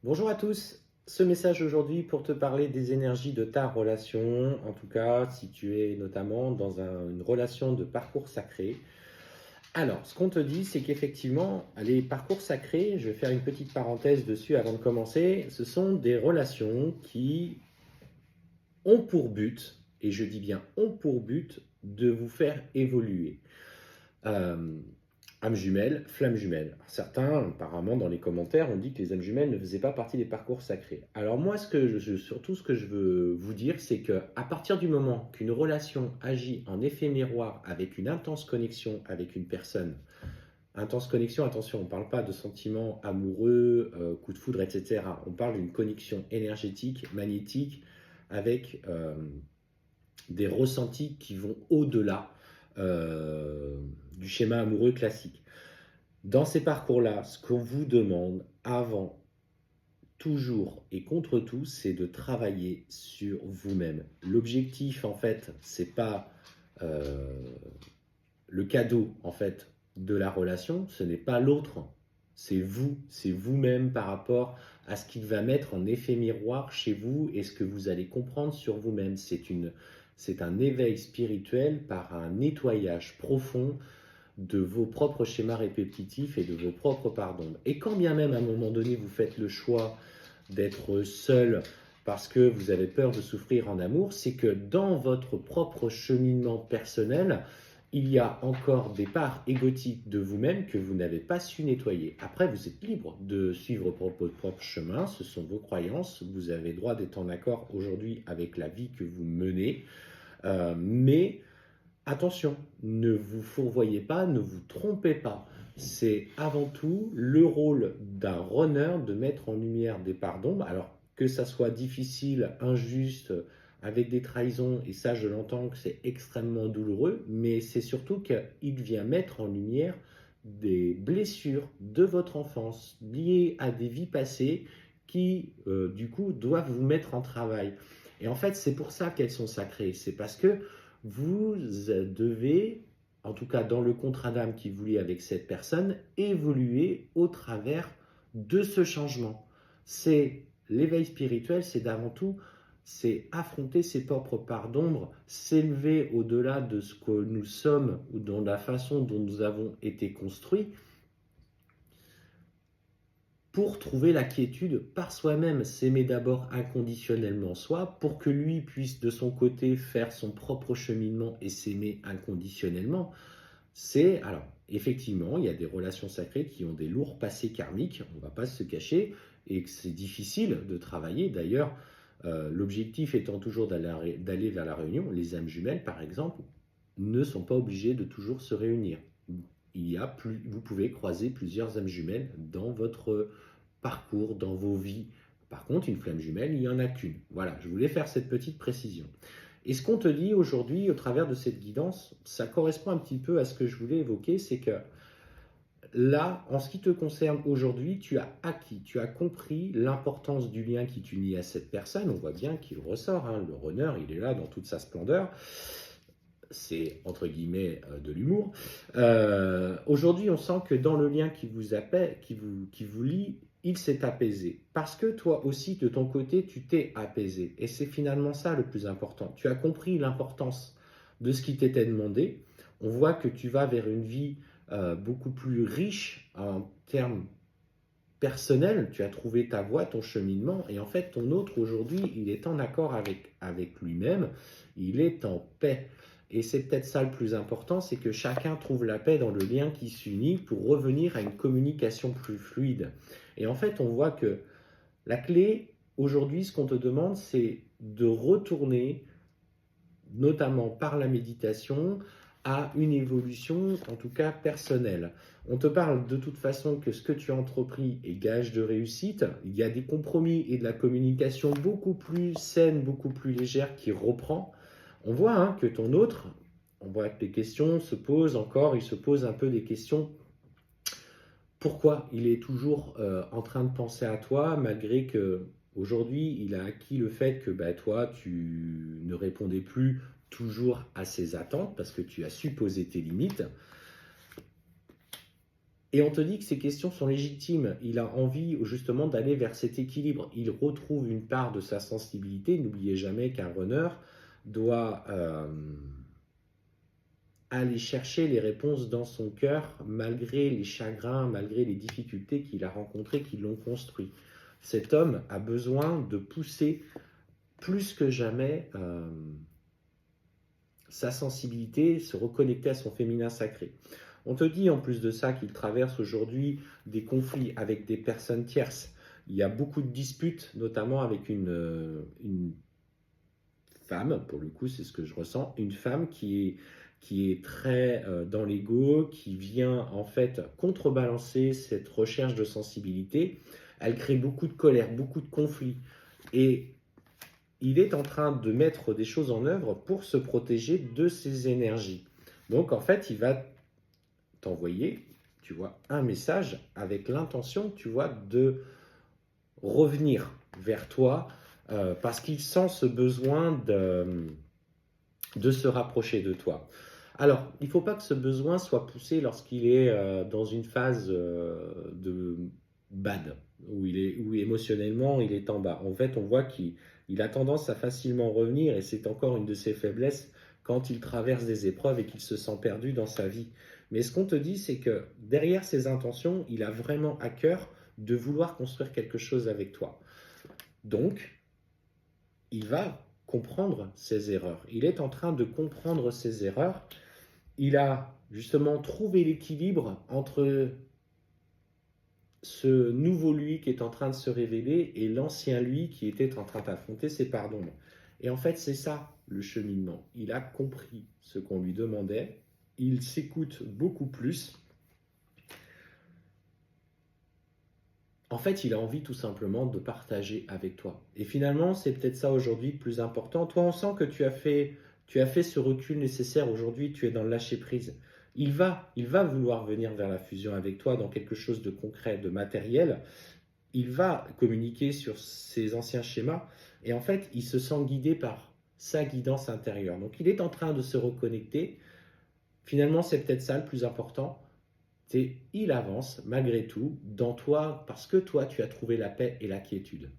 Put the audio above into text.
Bonjour à tous, ce message aujourd'hui pour te parler des énergies de ta relation, en tout cas si tu es notamment dans une relation de parcours sacré. Alors, ce qu'on te dit, c'est qu'effectivement, les parcours sacrés, je vais faire une petite parenthèse dessus avant de commencer, ce sont des relations qui ont pour but, et je dis bien ont pour but, de vous faire évoluer. Euh, âme jumelle, flamme jumelle. Certains, apparemment, dans les commentaires, ont dit que les âmes jumelles ne faisaient pas partie des parcours sacrés. Alors moi, surtout ce que je veux vous dire, c'est que à partir du moment qu'une relation agit en effet miroir avec une intense connexion avec une personne, intense connexion, attention, on ne parle pas de sentiments amoureux, coup de foudre, etc. On parle d'une connexion énergétique, magnétique, avec des ressentis qui vont au-delà du schéma amoureux classique. Dans ces parcours-là, ce qu'on vous demande avant, toujours et contre tout, c'est de travailler sur vous-même. L'objectif, en fait, c'est pas euh, le cadeau, en fait, de la relation, ce n'est pas l'autre, c'est vous-même par rapport à ce qu'il va mettre en effet miroir chez vous et ce que vous allez comprendre sur vous-même. C'est un éveil spirituel par un nettoyage profond de vos propres schémas répétitifs et de vos propres pardons. Et quand bien même à un moment donné vous faites le choix d'être seul parce que vous avez peur de souffrir en amour, c'est que dans votre propre cheminement personnel, il y a encore des parts égotiques de vous-même que vous n'avez pas su nettoyer. Après, vous êtes libre de suivre votre propre chemin, ce sont vos croyances, vous avez droit d'être en accord aujourd'hui avec la vie que vous menez, mais attention, ne vous fourvoyez pas, ne vous trompez pas. C'est avant tout le rôle d'un runner de mettre en lumière des parts d'ombre. Alors que ça soit difficile, injuste, avec des trahisons, et ça je l'entends que c'est extrêmement douloureux, mais c'est surtout qu'il vient mettre en lumière des blessures de votre enfance liées à des vies passées qui, du coup, doivent vous mettre en travail. Et en fait, c'est pour ça qu'elles sont sacrées. C'est parce que vous devez, en tout cas dans le contrat d'âme qui vous lie avec cette personne, évoluer au travers de ce changement. C'est l'éveil spirituel, c'est d'avant tout, c'est affronter ses propres parts d'ombre, s'élever au-delà de ce que nous sommes ou dans la façon dont nous avons été construits pour trouver la quiétude par soi-même, s'aimer d'abord inconditionnellement soi, pour que lui puisse de son côté faire son propre cheminement et s'aimer inconditionnellement. C'est, alors, effectivement, il y a des relations sacrées qui ont des lourds passés karmiques, on ne va pas se cacher, et que c'est difficile de travailler. D'ailleurs, l'objectif étant toujours d'aller vers la réunion, les âmes jumelles, par exemple, ne sont pas obligées de toujours se réunir. Vous pouvez croiser plusieurs âmes jumelles dans votre parcours, dans vos vies. Par contre, une flamme jumelle, il n'y en a qu'une. Voilà, je voulais faire cette petite précision. Et ce qu'on te dit aujourd'hui au travers de cette guidance, ça correspond un petit peu à ce que je voulais évoquer, c'est que là, en ce qui te concerne aujourd'hui, tu as acquis, tu as compris l'importance du lien qui t'unit à cette personne. On voit bien qu'il ressort, hein, le runner, il est là dans toute sa splendeur. C'est entre guillemets de l'humour. Aujourd'hui, on sent que dans le lien qui vous appelle, qui vous lie, il s'est apaisé. Parce que toi aussi, de ton côté, tu t'es apaisé. Et c'est finalement ça le plus important. Tu as compris l'importance de ce qui t'était demandé. On voit que tu vas vers une vie beaucoup plus riche en termes personnels. Tu as trouvé ta voie, ton cheminement. Et en fait, ton autre aujourd'hui, il est en accord avec lui-même. Il est en paix. Et c'est peut-être ça le plus important, c'est que chacun trouve la paix dans le lien qui s'unit pour revenir à une communication plus fluide. Et en fait, on voit que la clé, aujourd'hui, ce qu'on te demande, c'est de retourner, notamment par la méditation, à une évolution, en tout cas personnelle. On te parle de toute façon que ce que tu as entrepris est gage de réussite. Il y a des compromis et de la communication beaucoup plus saine, beaucoup plus légère qui reprend. On voit hein, que ton autre, on voit que les questions se posent encore, il se pose un peu des questions. Pourquoi il est toujours en train de penser à toi malgré que aujourd'hui il a acquis le fait que bah, toi tu ne répondais plus toujours à ses attentes parce que tu as su poser tes limites. Et on te dit que ces questions sont légitimes. Il a envie justement d'aller vers cet équilibre. Il retrouve une part de sa sensibilité. N'oubliez jamais qu'un runner doit aller chercher les réponses dans son cœur, malgré les chagrins, malgré les difficultés qu'il a rencontrées, qui l'ont construit. Cet homme a besoin de pousser plus que jamais sa sensibilité, se reconnecter à son féminin sacré. On te dit en plus de ça qu'il traverse aujourd'hui des conflits avec des personnes tierces. Il y a beaucoup de disputes, notamment avec une femme, pour le coup c'est ce que je ressens, une femme qui est très dans l'ego, qui vient en fait contrebalancer cette recherche de sensibilité. Elle crée beaucoup de colère, beaucoup de conflits. Et il est en train de mettre des choses en œuvre pour se protéger de ces énergies. Donc en fait, il va t'envoyer, tu vois, un message avec l'intention, tu vois, de revenir vers toi parce qu'il sent ce besoin de se rapprocher de toi. Alors, il ne faut pas que ce besoin soit poussé lorsqu'il est dans une phase de bad, où émotionnellement il est en bas. En fait, on voit qu'il a tendance à facilement revenir et c'est encore une de ses faiblesses quand il traverse des épreuves et qu'il se sent perdu dans sa vie. Mais ce qu'on te dit, c'est que derrière ses intentions, il a vraiment à cœur de vouloir construire quelque chose avec toi. Donc, il va comprendre ses erreurs. Il est en train de comprendre ses erreurs. Il a justement trouvé l'équilibre entre ce nouveau lui qui est en train de se révéler et l'ancien lui qui était en train d'affronter ses parts d'ombre. Et en fait, c'est ça le cheminement. Il a compris ce qu'on lui demandait. Il s'écoute beaucoup plus. En fait, il a envie tout simplement de partager avec toi. Et finalement, c'est peut-être ça aujourd'hui le plus important. Toi, on sent que tu as fait ce recul nécessaire aujourd'hui, tu es dans le lâcher-prise. Il va vouloir venir vers la fusion avec toi dans quelque chose de concret, de matériel. Il va communiquer sur ses anciens schémas et en fait, il se sent guidé par sa guidance intérieure. Donc, il est en train de se reconnecter. Finalement, c'est peut-être ça le plus important. Il avance malgré tout dans toi parce que toi, tu as trouvé la paix et la quiétude.